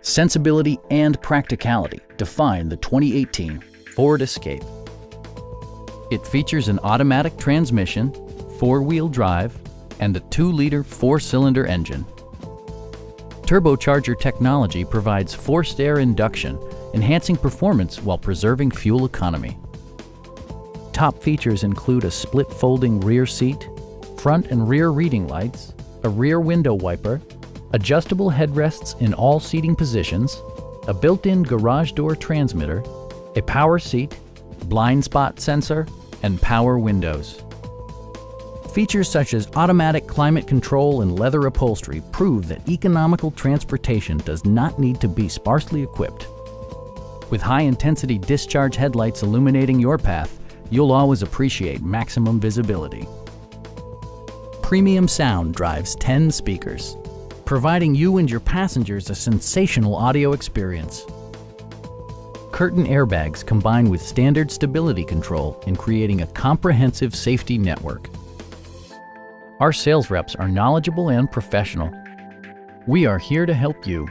Sensibility and practicality define the 2018 Ford Escape. It features an automatic transmission, four-wheel drive, and a 2-liter 4-cylinder engine. Turbocharger technology provides forced air induction, enhancing performance while preserving fuel economy. Top features include a split folding rear seat, front and rear reading lights, a rear window wiper, adjustable headrests in all seating positions, a built-in garage door transmitter, a power seat, blind spot sensor, and power windows. Features such as automatic climate control and leather upholstery prove that economical transportation does not need to be sparsely equipped. With high-intensity discharge headlights illuminating your path, you'll always appreciate maximum visibility. Premium sound drives 10 speakers, providing you and your passengers a sensational audio experience. Curtain airbags combine with standard stability control in creating a comprehensive safety network. Our sales reps are knowledgeable and professional. We are here to help you.